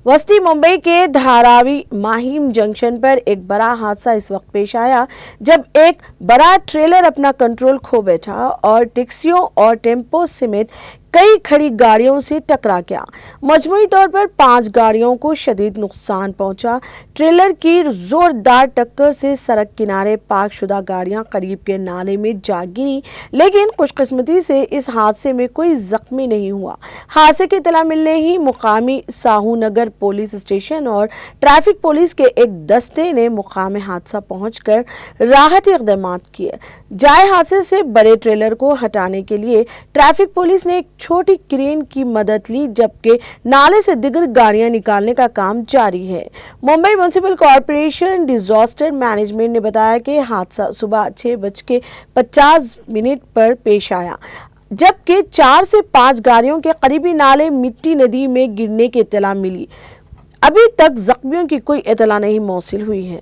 वस्ती मुंबई के धारावी माहिम जंक्शन पर एक बड़ा हादसा इस वक्त पेश आया जब एक बड़ा ट्रेलर अपना कंट्रोल खो बैठा और टैक्सियों और टेम्पो समेत कई खड़ी गाड़ियों से टकरा गया। मजमूई तौर पर 5 गाड़ियों को शदीद नुकसान पहुंचा। ट्रेलर की जोरदार टक्कर से सड़क किनारे पार्क शुदा गाड़ियां करीब के नाले में जा गिरी, लेकिन खुशकिस्मती से इस हादसे में कोई जख्मी नहीं हुआ। हादसे की इत्तला मिलने ही मुकामी साहू नगर पुलिस स्टेशन और ट्रैफिक पुलिस के एक दस्ते ने मुकाम हादसा पहुंचकर राहती इक़दाम किए। जाए हादसे से बड़े ट्रेलर को हटाने के लिए ट्रैफिक पुलिस ने एक छोटी क्रेन की मदद ली, जबकि नाले से दिगर गाड़ियां निकालने का काम जारी है। Mumbai municipal corporation disaster management ने बताया कि हादसा सुबह 6:50 पर पेश आया, जबकि 4 से 5 गाड़ियों के करीबी नाले मिट्टी नदी में गिरने की इत्तला मिली। अभी तक जख्मियों की कोई इत्तला नहीं मौसूल हुई है।